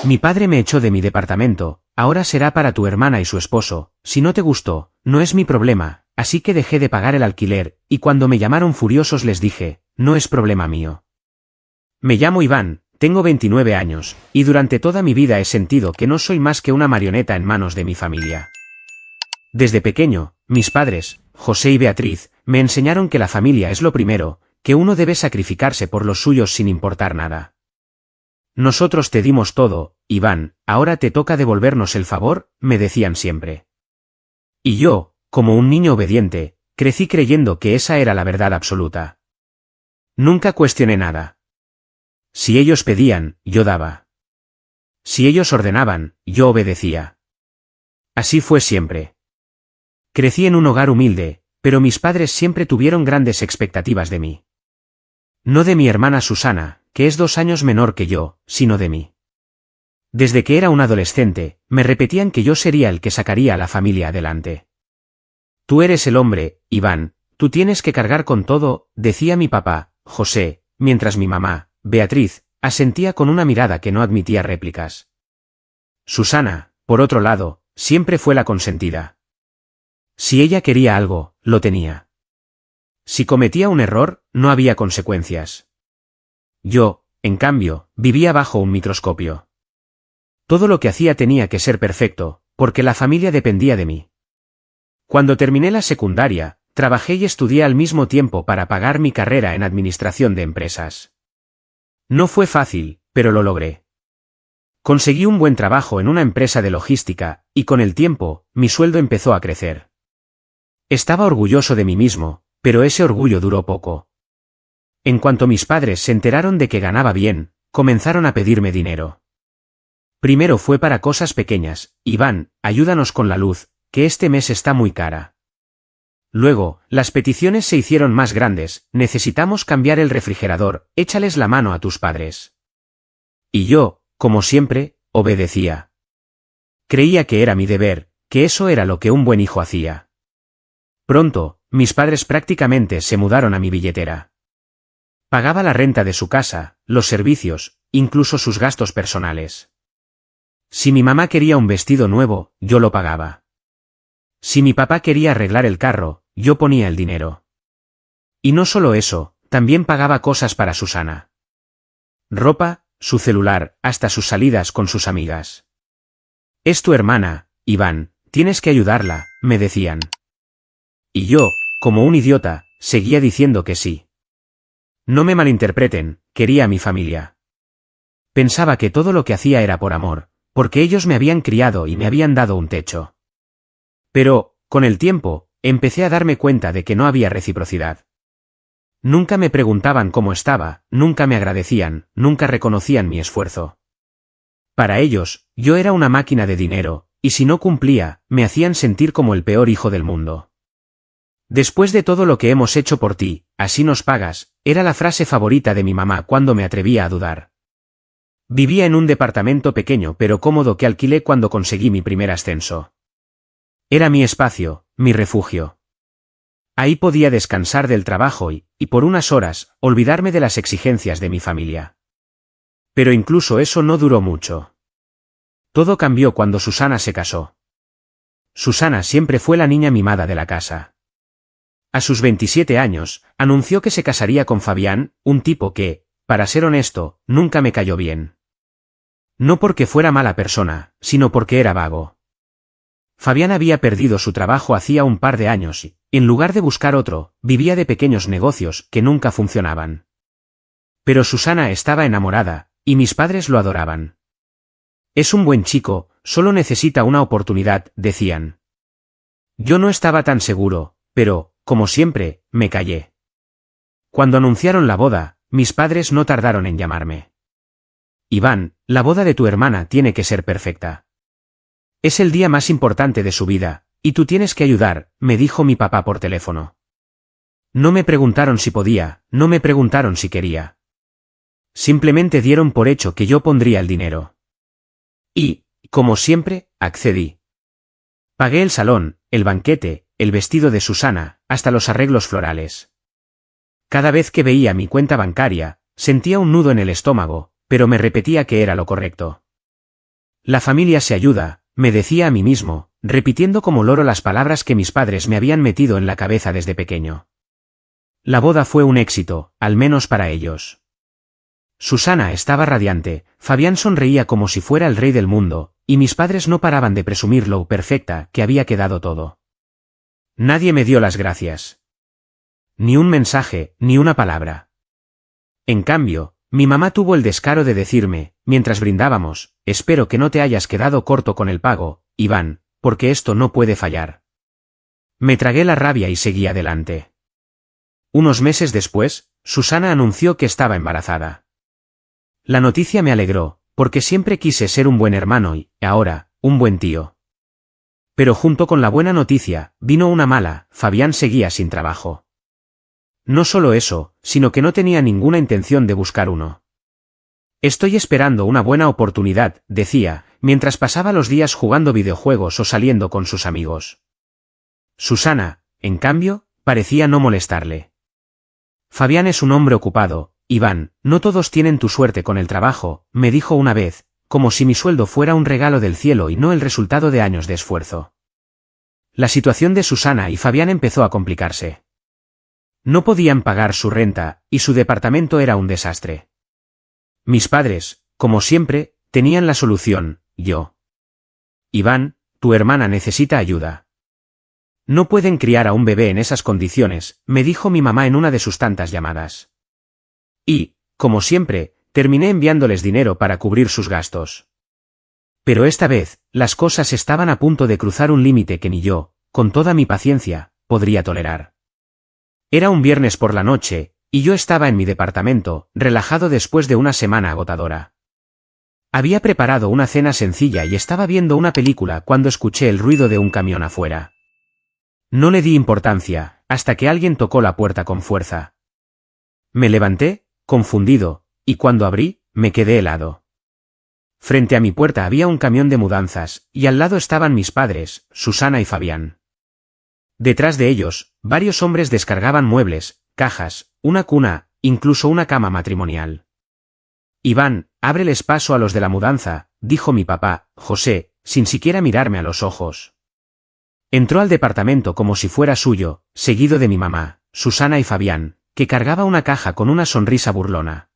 Mi padre me echó de mi departamento, ahora será para tu hermana y su esposo, si no te gustó, no es mi problema, así que dejé de pagar el alquiler, y cuando me llamaron furiosos les dije, no es problema mío. Me llamo Iván, tengo 29 años, y durante toda mi vida he sentido que no soy más que una marioneta en manos de mi familia. Desde pequeño, mis padres, José y Beatriz, me enseñaron que la familia es lo primero, que uno debe sacrificarse por los suyos sin importar nada. Nosotros te dimos todo, Iván, ahora te toca devolvernos el favor, me decían siempre. Y yo, como un niño obediente, crecí creyendo que esa era la verdad absoluta. Nunca cuestioné nada. Si ellos pedían, yo daba. Si ellos ordenaban, yo obedecía. Así fue siempre. Crecí en un hogar humilde, pero mis padres siempre tuvieron grandes expectativas de mí. No de mi hermana Susana, que es 2 años menor que yo, sino de mí. Desde que era un adolescente, me repetían que yo sería el que sacaría a la familia adelante. Tú eres el hombre, Iván, tú tienes que cargar con todo, decía mi papá, José, mientras mi mamá, Beatriz, asentía con una mirada que no admitía réplicas. Susana, por otro lado, siempre fue la consentida. Si ella quería algo, lo tenía. Si cometía un error, no había consecuencias. Yo, en cambio, vivía bajo un microscopio. Todo lo que hacía tenía que ser perfecto, porque la familia dependía de mí. Cuando terminé la secundaria, trabajé y estudié al mismo tiempo para pagar mi carrera en administración de empresas. No fue fácil, pero lo logré. Conseguí un buen trabajo en una empresa de logística, y con el tiempo, mi sueldo empezó a crecer. Estaba orgulloso de mí mismo, pero ese orgullo duró poco. En cuanto mis padres se enteraron de que ganaba bien, comenzaron a pedirme dinero. Primero fue para cosas pequeñas, Iván, ayúdanos con la luz, que este mes está muy cara. Luego, las peticiones se hicieron más grandes, necesitamos cambiar el refrigerador, échales la mano a tus padres. Y yo, como siempre, obedecía. Creía que era mi deber, que eso era lo que un buen hijo hacía. Pronto, mis padres prácticamente se mudaron a mi billetera. Pagaba la renta de su casa, los servicios, incluso sus gastos personales. Si mi mamá quería un vestido nuevo, yo lo pagaba. Si mi papá quería arreglar el carro, yo ponía el dinero. Y no solo eso, también pagaba cosas para Susana. Ropa, su celular, hasta sus salidas con sus amigas. Es tu hermana, Iván, tienes que ayudarla, me decían. Y yo, como un idiota, seguía diciendo que sí. No me malinterpreten, quería a mi familia. Pensaba que todo lo que hacía era por amor, porque ellos me habían criado y me habían dado un techo. Pero, con el tiempo, empecé a darme cuenta de que no había reciprocidad. Nunca me preguntaban cómo estaba, nunca me agradecían, nunca reconocían mi esfuerzo. Para ellos, yo era una máquina de dinero, y si no cumplía, me hacían sentir como el peor hijo del mundo. Después de todo lo que hemos hecho por ti, así nos pagas, era la frase favorita de mi mamá cuando me atrevía a dudar. Vivía en un departamento pequeño pero cómodo que alquilé cuando conseguí mi primer ascenso. Era mi espacio, mi refugio. Ahí podía descansar del trabajo y, por unas horas, olvidarme de las exigencias de mi familia. Pero incluso eso no duró mucho. Todo cambió cuando Susana se casó. Susana siempre fue la niña mimada de la casa. A sus 27 años, anunció que se casaría con Fabián, un tipo que, para ser honesto, nunca me cayó bien. No porque fuera mala persona, sino porque era vago. Fabián había perdido su trabajo hacía un par de años y, en lugar de buscar otro, vivía de pequeños negocios que nunca funcionaban. Pero Susana estaba enamorada, y mis padres lo adoraban. Es un buen chico, solo necesita una oportunidad, decían. Yo no estaba tan seguro, pero, como siempre, me callé. Cuando anunciaron la boda, mis padres no tardaron en llamarme. Iván, la boda de tu hermana tiene que ser perfecta. Es el día más importante de su vida, y tú tienes que ayudar, me dijo mi papá por teléfono. No me preguntaron si podía, no me preguntaron si quería. Simplemente dieron por hecho que yo pondría el dinero. Y, como siempre, accedí. Pagué el salón, el banquete, el vestido de Susana, hasta los arreglos florales. Cada vez que veía mi cuenta bancaria, sentía un nudo en el estómago, pero me repetía que era lo correcto. La familia se ayuda, me decía a mí mismo, repitiendo como loro las palabras que mis padres me habían metido en la cabeza desde pequeño. La boda fue un éxito, al menos para ellos. Susana estaba radiante, Fabián sonreía como si fuera el rey del mundo, y mis padres no paraban de presumir lo perfecta que había quedado todo. Nadie me dio las gracias. Ni un mensaje, ni una palabra. En cambio, mi mamá tuvo el descaro de decirme, mientras brindábamos, espero que no te hayas quedado corto con el pago, Iván, porque esto no puede fallar. Me tragué la rabia y seguí adelante. Unos meses después, Susana anunció que estaba embarazada. La noticia me alegró, porque siempre quise ser un buen hermano y, ahora, un buen tío. Pero junto con la buena noticia, vino una mala, Fabián seguía sin trabajo. No solo eso, sino que no tenía ninguna intención de buscar uno. Estoy esperando una buena oportunidad, decía, mientras pasaba los días jugando videojuegos o saliendo con sus amigos. Susana, en cambio, parecía no molestarle. Fabián es un hombre ocupado, Iván, no todos tienen tu suerte con el trabajo, me dijo una vez, como si mi sueldo fuera un regalo del cielo y no el resultado de años de esfuerzo. La situación de Susana y Fabián empezó a complicarse. No podían pagar su renta, y su departamento era un desastre. Mis padres, como siempre, tenían la solución, yo. Iván, tu hermana necesita ayuda. No pueden criar a un bebé en esas condiciones, me dijo mi mamá en una de sus tantas llamadas. Y, como siempre, terminé enviándoles dinero para cubrir sus gastos. Pero esta vez, las cosas estaban a punto de cruzar un límite que ni yo, con toda mi paciencia, podría tolerar. Era un viernes por la noche, y yo estaba en mi departamento, relajado después de una semana agotadora. Había preparado una cena sencilla y estaba viendo una película cuando escuché el ruido de un camión afuera. No le di importancia, hasta que alguien tocó la puerta con fuerza. Me levanté, confundido, y cuando abrí, me quedé helado. Frente a mi puerta había un camión de mudanzas, y al lado estaban mis padres, Susana y Fabián. Detrás de ellos, varios hombres descargaban muebles, cajas, una cuna, incluso una cama matrimonial. Iván, ábreles paso a los de la mudanza, dijo mi papá, José, sin siquiera mirarme a los ojos. Entró al departamento como si fuera suyo, seguido de mi mamá, Susana y Fabián, que cargaba una caja con una sonrisa burlona.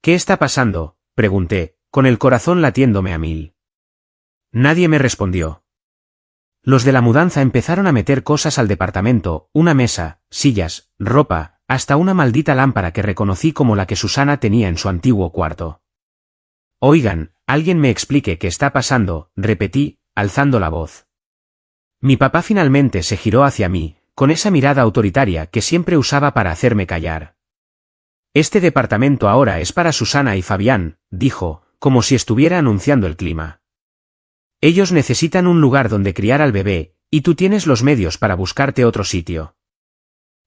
¿Qué está pasando?, pregunté, con el corazón latiéndome a mil. Nadie me respondió. Los de la mudanza empezaron a meter cosas al departamento, una mesa, sillas, ropa, hasta una maldita lámpara que reconocí como la que Susana tenía en su antiguo cuarto. Oigan, alguien me explique qué está pasando, repetí, alzando la voz. Mi papá finalmente se giró hacia mí, con esa mirada autoritaria que siempre usaba para hacerme callar. Este departamento ahora es para Susana y Fabián, dijo, como si estuviera anunciando el clima. Ellos necesitan un lugar donde criar al bebé, y tú tienes los medios para buscarte otro sitio.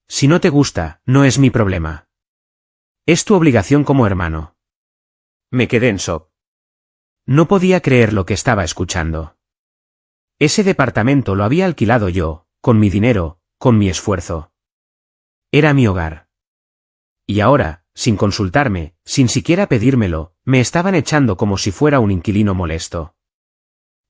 Si no te gusta, no es mi problema. Es tu obligación como hermano. Me quedé en shock. No podía creer lo que estaba escuchando. Ese departamento lo había alquilado yo, con mi dinero, con mi esfuerzo. Era mi hogar. Y ahora, sin consultarme, sin siquiera pedírmelo, me estaban echando como si fuera un inquilino molesto.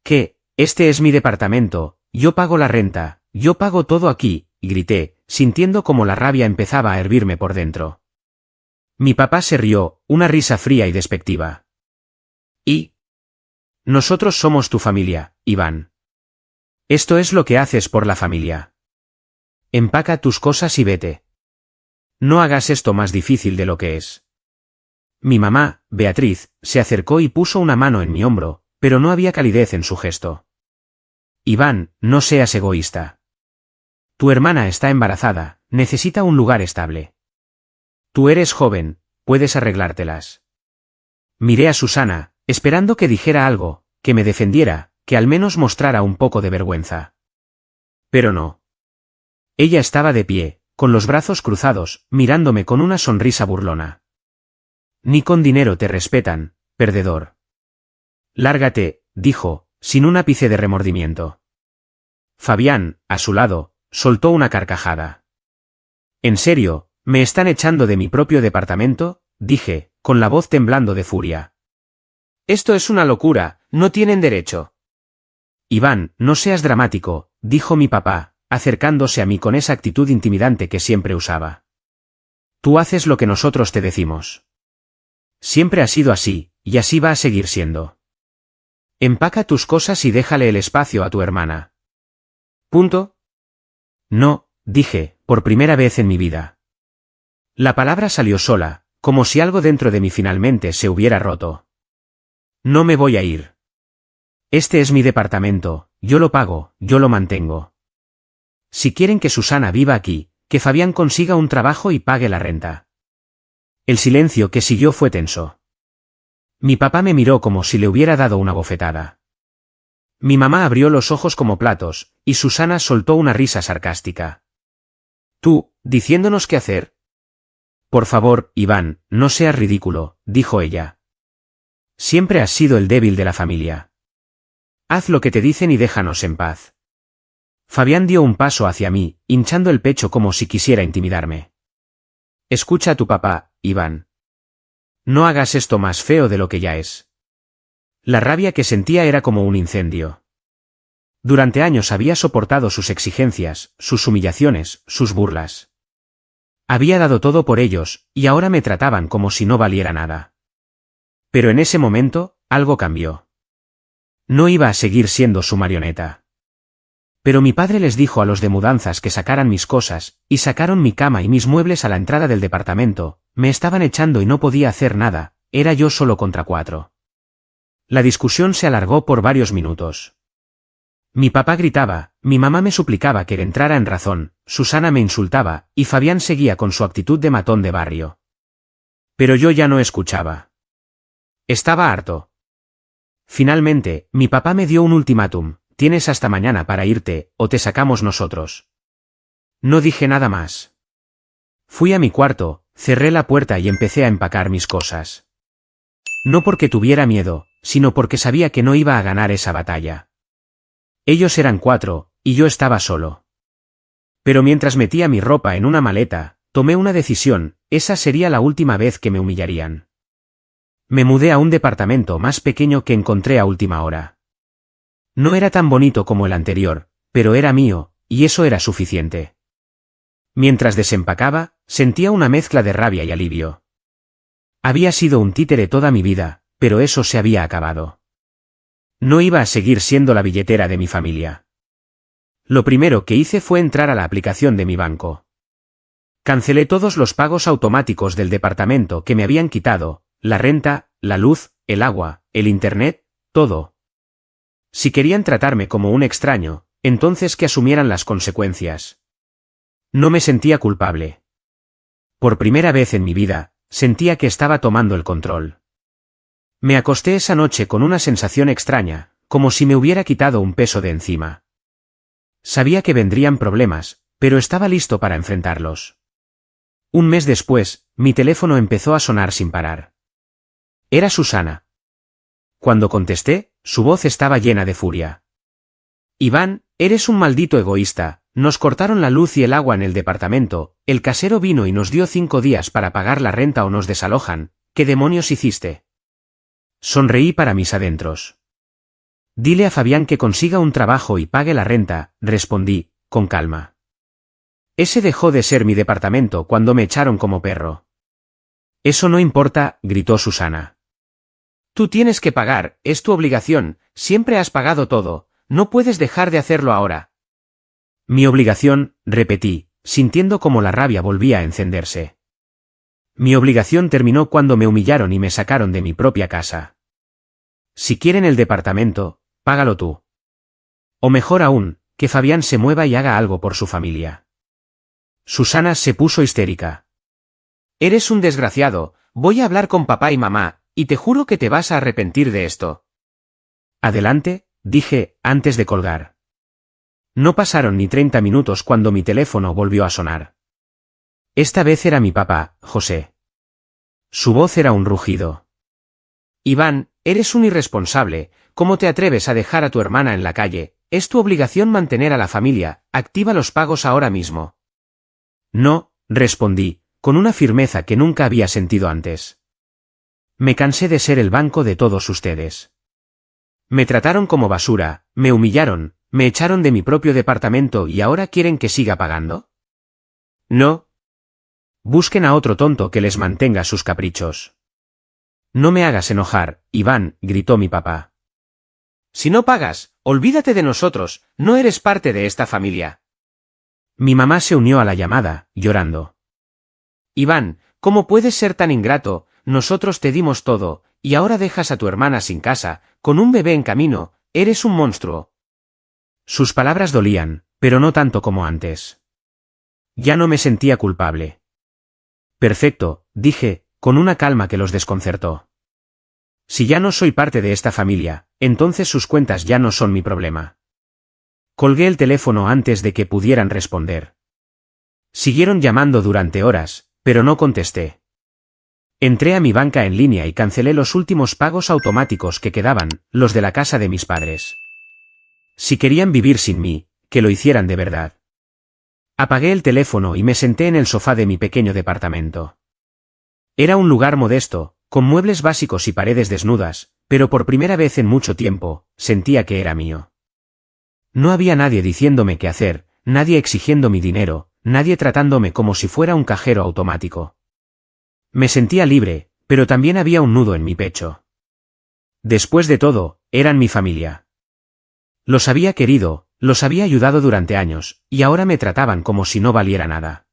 ¿Qué? Este es mi departamento, yo pago la renta, yo pago todo aquí, grité, sintiendo como la rabia empezaba a hervirme por dentro. Mi papá se rió, una risa fría y despectiva. ¿Y? Nosotros somos tu familia, Iván. Esto es lo que haces por la familia. Empaca tus cosas y vete. No hagas esto más difícil de lo que es. Mi mamá, Beatriz, se acercó y puso una mano en mi hombro, pero no había calidez en su gesto. Iván, no seas egoísta. Tu hermana está embarazada, necesita un lugar estable. Tú eres joven, puedes arreglártelas. Miré a Susana, esperando que dijera algo, que me defendiera, que al menos mostrara un poco de vergüenza. Pero no. Ella estaba de pie, con los brazos cruzados, mirándome con una sonrisa burlona. Ni con dinero te respetan, perdedor. Lárgate, dijo, sin un ápice de remordimiento. Fabián, a su lado, soltó una carcajada. ¿En serio, me están echando de mi propio departamento?, dije, con la voz temblando de furia. Esto es una locura, no tienen derecho. Iván, no seas dramático, dijo mi papá, acercándose a mí con esa actitud intimidante que siempre usaba. Tú haces lo que nosotros te decimos. Siempre ha sido así, y así va a seguir siendo. Empaca tus cosas y déjale el espacio a tu hermana. ¿Punto? No, dije, por primera vez en mi vida. La palabra salió sola, como si algo dentro de mí finalmente se hubiera roto. No me voy a ir. Este es mi departamento, yo lo pago, yo lo mantengo. Si quieren que Susana viva aquí, que Fabián consiga un trabajo y pague la renta. El silencio que siguió fue tenso. Mi papá me miró como si le hubiera dado una bofetada. Mi mamá abrió los ojos como platos, y Susana soltó una risa sarcástica. Tú, diciéndonos qué hacer. Por favor, Iván, no seas ridículo, dijo ella. Siempre has sido el débil de la familia. Haz lo que te dicen y déjanos en paz. Fabián dio un paso hacia mí, hinchando el pecho como si quisiera intimidarme. Escucha a tu papá, Iván. No hagas esto más feo de lo que ya es. La rabia que sentía era como un incendio. Durante años había soportado sus exigencias, sus humillaciones, sus burlas. Había dado todo por ellos, y ahora me trataban como si no valiera nada. Pero en ese momento, algo cambió. No iba a seguir siendo su marioneta. Pero mi padre les dijo a los de mudanzas que sacaran mis cosas, y sacaron mi cama y mis muebles a la entrada del departamento, me estaban echando y no podía hacer nada, era yo solo contra 4. La discusión se alargó por varios minutos. Mi papá gritaba, mi mamá me suplicaba que entrara en razón, Susana me insultaba, y Fabián seguía con su actitud de matón de barrio. Pero yo ya no escuchaba. Estaba harto. Finalmente, mi papá me dio un ultimátum, tienes hasta mañana para irte, o te sacamos nosotros. No dije nada más. Fui a mi cuarto, cerré la puerta y empecé a empacar mis cosas. No porque tuviera miedo, sino porque sabía que no iba a ganar esa batalla. Ellos eran 4, y yo estaba solo. Pero mientras metía mi ropa en una maleta, tomé una decisión, esa sería la última vez que me humillarían. Me mudé a un departamento más pequeño que encontré a última hora. No era tan bonito como el anterior, pero era mío, y eso era suficiente. Mientras desempacaba, sentía una mezcla de rabia y alivio. Había sido un títere toda mi vida, pero eso se había acabado. No iba a seguir siendo la billetera de mi familia. Lo primero que hice fue entrar a la aplicación de mi banco. Cancelé todos los pagos automáticos del departamento que me habían quitado, la renta, la luz, el agua, el internet, todo. Si querían tratarme como un extraño, entonces que asumieran las consecuencias. No me sentía culpable. Por primera vez en mi vida, sentía que estaba tomando el control. Me acosté esa noche con una sensación extraña, como si me hubiera quitado un peso de encima. Sabía que vendrían problemas, pero estaba listo para enfrentarlos. Un mes después, mi teléfono empezó a sonar sin parar. Era Susana. Cuando contesté, su voz estaba llena de furia. Iván, eres un maldito egoísta, nos cortaron la luz y el agua en el departamento, el casero vino y nos dio 5 días para pagar la renta o nos desalojan, ¿qué demonios hiciste? Sonreí para mis adentros. Dile a Fabián que consiga un trabajo y pague la renta, respondí, con calma. Ese dejó de ser mi departamento cuando me echaron como perro. Eso no importa, gritó Susana. Tú tienes que pagar, es tu obligación, siempre has pagado todo, no puedes dejar de hacerlo ahora. Mi obligación, repetí, sintiendo como la rabia volvía a encenderse. Mi obligación terminó cuando me humillaron y me sacaron de mi propia casa. Si quieren el departamento, págalo tú. O mejor aún, que Fabián se mueva y haga algo por su familia. Susana se puso histérica. Eres un desgraciado, voy a hablar con papá y mamá, y te juro que te vas a arrepentir de esto. Adelante, dije, antes de colgar. No pasaron ni 30 minutos cuando mi teléfono volvió a sonar. Esta vez era mi papá, José. Su voz era un rugido. Iván, eres un irresponsable, ¿cómo te atreves a dejar a tu hermana en la calle? Es tu obligación mantener a la familia, activa los pagos ahora mismo. No, respondí, con una firmeza que nunca había sentido antes. Me cansé de ser el banco de todos ustedes. Me trataron como basura, me humillaron, me echaron de mi propio departamento y ahora quieren que siga pagando. No. Busquen a otro tonto que les mantenga sus caprichos. No me hagas enojar, Iván, gritó mi papá. Si no pagas, olvídate de nosotros, no eres parte de esta familia. Mi mamá se unió a la llamada, llorando. Iván, ¿cómo puedes ser tan ingrato? Nosotros te dimos todo, y ahora dejas a tu hermana sin casa, con un bebé en camino, eres un monstruo. Sus palabras dolían, pero no tanto como antes. Ya no me sentía culpable. Perfecto, dije, con una calma que los desconcertó. Si ya no soy parte de esta familia, entonces sus cuentas ya no son mi problema. Colgué el teléfono antes de que pudieran responder. Siguieron llamando durante horas, pero no contesté. Entré a mi banca en línea y cancelé los últimos pagos automáticos que quedaban, los de la casa de mis padres. Si querían vivir sin mí, que lo hicieran de verdad. Apagué el teléfono y me senté en el sofá de mi pequeño departamento. Era un lugar modesto, con muebles básicos y paredes desnudas, pero por primera vez en mucho tiempo, sentía que era mío. No había nadie diciéndome qué hacer, nadie exigiendo mi dinero, nadie tratándome como si fuera un cajero automático. Me sentía libre, pero también había un nudo en mi pecho. Después de todo, eran mi familia. Los había querido, los había ayudado durante años, y ahora me trataban como si no valiera nada.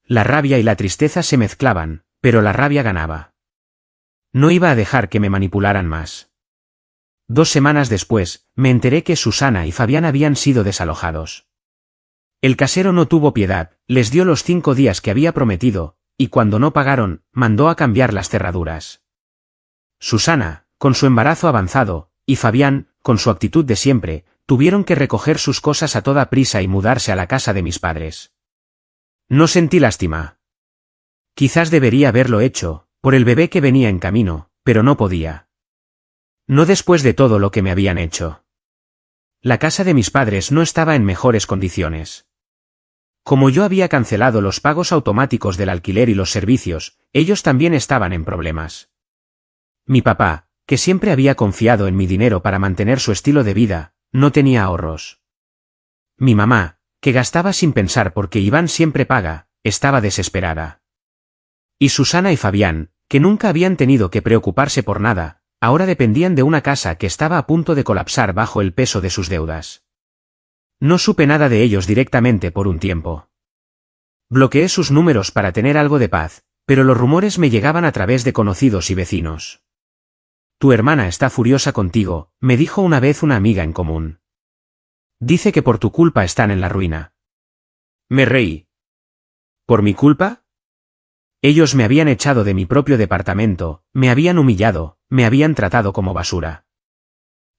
La rabia y la tristeza se mezclaban, pero la rabia ganaba. No iba a dejar que me manipularan más. 2 semanas después, me enteré que Susana y Fabián habían sido desalojados. El casero no tuvo piedad, les dio los 5 días que había prometido, y cuando no pagaron, mandó a cambiar las cerraduras. Susana, con su embarazo avanzado, y Fabián, con su actitud de siempre, tuvieron que recoger sus cosas a toda prisa y mudarse a la casa de mis padres. No sentí lástima. Quizás debería haberlo hecho, por el bebé que venía en camino, pero no podía. No después de todo lo que me habían hecho. La casa de mis padres no estaba en mejores condiciones. Como yo había cancelado los pagos automáticos del alquiler y los servicios, ellos también estaban en problemas. Mi papá, que siempre había confiado en mi dinero para mantener su estilo de vida, no tenía ahorros. Mi mamá, que gastaba sin pensar porque Iván siempre paga, estaba desesperada. Y Susana y Fabián, que nunca habían tenido que preocuparse por nada, ahora dependían de una casa que estaba a punto de colapsar bajo el peso de sus deudas. No supe nada de ellos directamente por un tiempo. Bloqueé sus números para tener algo de paz, pero los rumores me llegaban a través de conocidos y vecinos. Tu hermana está furiosa contigo, me dijo una vez una amiga en común. Dice que por tu culpa están en la ruina. Me reí. ¿Por mi culpa? Ellos me habían echado de mi propio departamento, me habían humillado, me habían tratado como basura.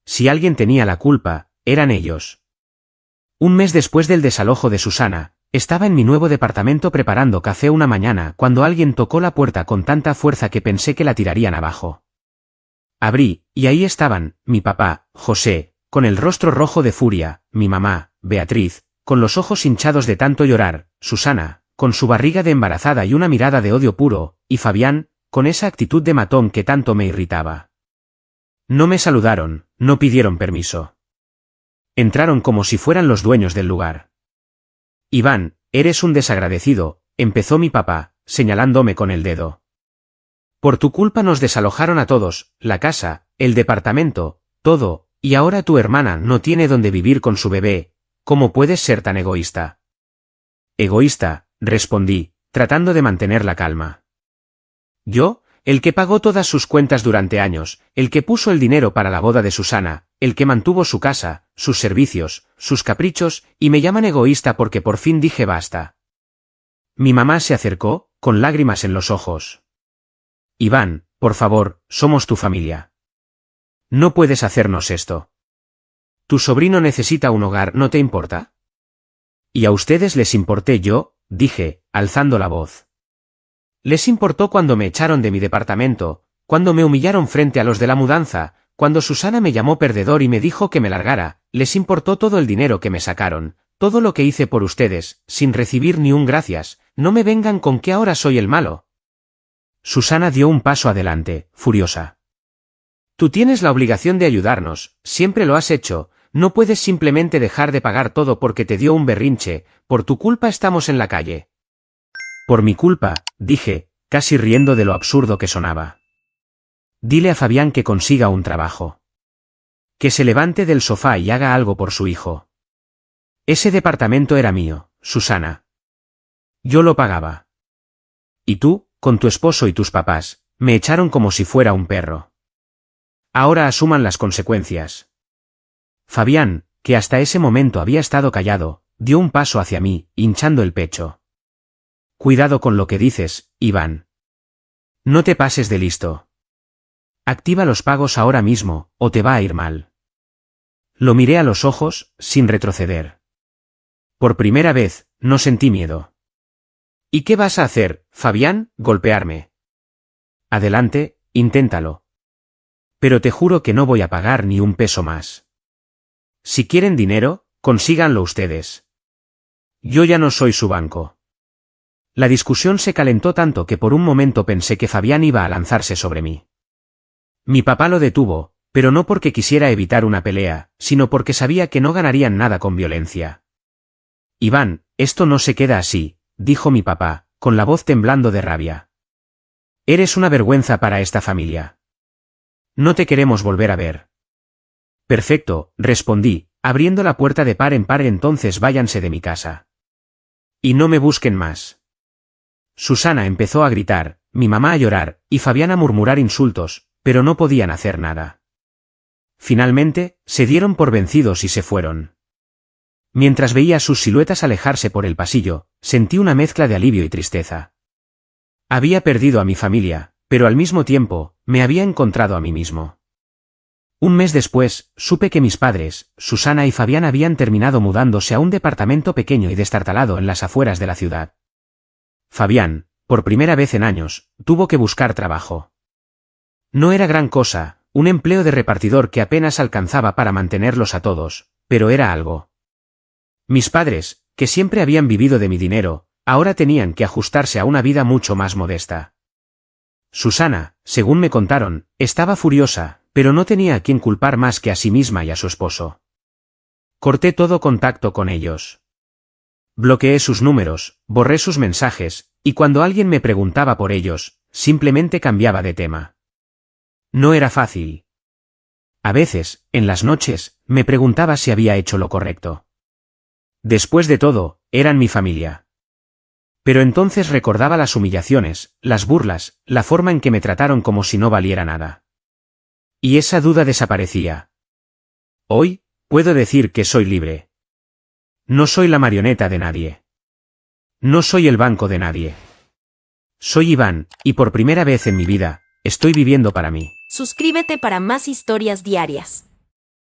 Si alguien tenía la culpa, eran ellos. Un mes después del desalojo de Susana, estaba en mi nuevo departamento preparando café una mañana cuando alguien tocó la puerta con tanta fuerza que pensé que la tirarían abajo. Abrí, y ahí estaban, mi papá, José, con el rostro rojo de furia, mi mamá, Beatriz, con los ojos hinchados de tanto llorar, Susana, con su barriga de embarazada y una mirada de odio puro, y Fabián, con esa actitud de matón que tanto me irritaba. No me saludaron, no pidieron permiso. Entraron como si fueran los dueños del lugar. Iván, eres un desagradecido, empezó mi papá, señalándome con el dedo. Por tu culpa nos desalojaron a todos, la casa, el departamento, todo, y ahora tu hermana no tiene dónde vivir con su bebé. ¿Cómo puedes ser tan egoísta? Egoísta, respondí, tratando de mantener la calma. Yo, el que pagó todas sus cuentas durante años, el que puso el dinero para la boda de Susana, el que mantuvo su casa, sus servicios, sus caprichos, y me llaman egoísta porque por fin dije basta. Mi mamá se acercó, con lágrimas en los ojos. Iván, por favor, somos tu familia. No puedes hacernos esto. Tu sobrino necesita un hogar, ¿no te importa? Y a ustedes les importé yo, dije, alzando la voz. Les importó cuando me echaron de mi departamento, cuando me humillaron frente a los de la mudanza, cuando Susana me llamó perdedor y me dijo que me largara, les importó todo el dinero que me sacaron, todo lo que hice por ustedes, sin recibir ni un gracias, no me vengan con que ahora soy el malo. Susana dio un paso adelante, furiosa. Tú tienes la obligación de ayudarnos, siempre lo has hecho, no puedes simplemente dejar de pagar todo porque te dio un berrinche, por tu culpa estamos en la calle. Por mi culpa, dije, casi riendo de lo absurdo que sonaba. Dile a Fabián que consiga un trabajo. Que se levante del sofá y haga algo por su hijo. Ese departamento era mío, Susana. Yo lo pagaba. Y tú, con tu esposo y tus papás, me echaron como si fuera un perro. Ahora asuman las consecuencias. Fabián, que hasta ese momento había estado callado, dio un paso hacia mí, hinchando el pecho. Cuidado con lo que dices, Iván. No te pases de listo. Activa los pagos ahora mismo, o te va a ir mal. Lo miré a los ojos, sin retroceder. Por primera vez, no sentí miedo. ¿Y qué vas a hacer, Fabián? ¿Golpearme? Adelante, inténtalo. Pero te juro que no voy a pagar ni un peso más. Si quieren dinero, consíganlo ustedes. Yo ya no soy su banco. La discusión se calentó tanto que por un momento pensé que Fabián iba a lanzarse sobre mí. Mi papá lo detuvo, pero no porque quisiera evitar una pelea, sino porque sabía que no ganarían nada con violencia. Iván, esto no se queda así, dijo mi papá, con la voz temblando de rabia. Eres una vergüenza para esta familia. No te queremos volver a ver. Perfecto, respondí, abriendo la puerta de par en par, entonces váyanse de mi casa. Y no me busquen más. Susana empezó a gritar, mi mamá a llorar, y Fabián a murmurar insultos, pero no podían hacer nada. Finalmente, se dieron por vencidos y se fueron. Mientras veía sus siluetas alejarse por el pasillo, sentí una mezcla de alivio y tristeza. Había perdido a mi familia, pero al mismo tiempo, me había encontrado a mí mismo. Un mes después, supe que mis padres, Susana y Fabián, habían terminado mudándose a un departamento pequeño y destartalado en las afueras de la ciudad. Fabián, por primera vez en años, tuvo que buscar trabajo. No era gran cosa, un empleo de repartidor que apenas alcanzaba para mantenerlos a todos, pero era algo. Mis padres, que siempre habían vivido de mi dinero, ahora tenían que ajustarse a una vida mucho más modesta. Susana, según me contaron, estaba furiosa, pero no tenía a quien culpar más que a sí misma y a su esposo. Corté todo contacto con ellos. Bloqueé sus números, borré sus mensajes, y cuando alguien me preguntaba por ellos, simplemente cambiaba de tema. No era fácil. A veces, en las noches, me preguntaba si había hecho lo correcto. Después de todo, eran mi familia. Pero entonces recordaba las humillaciones, las burlas, la forma en que me trataron como si no valiera nada. Y esa duda desaparecía. Hoy, puedo decir que soy libre. No soy la marioneta de nadie. No soy el banco de nadie. Soy Iván, y por primera vez en mi vida, estoy viviendo para mí. Suscríbete para más historias diarias.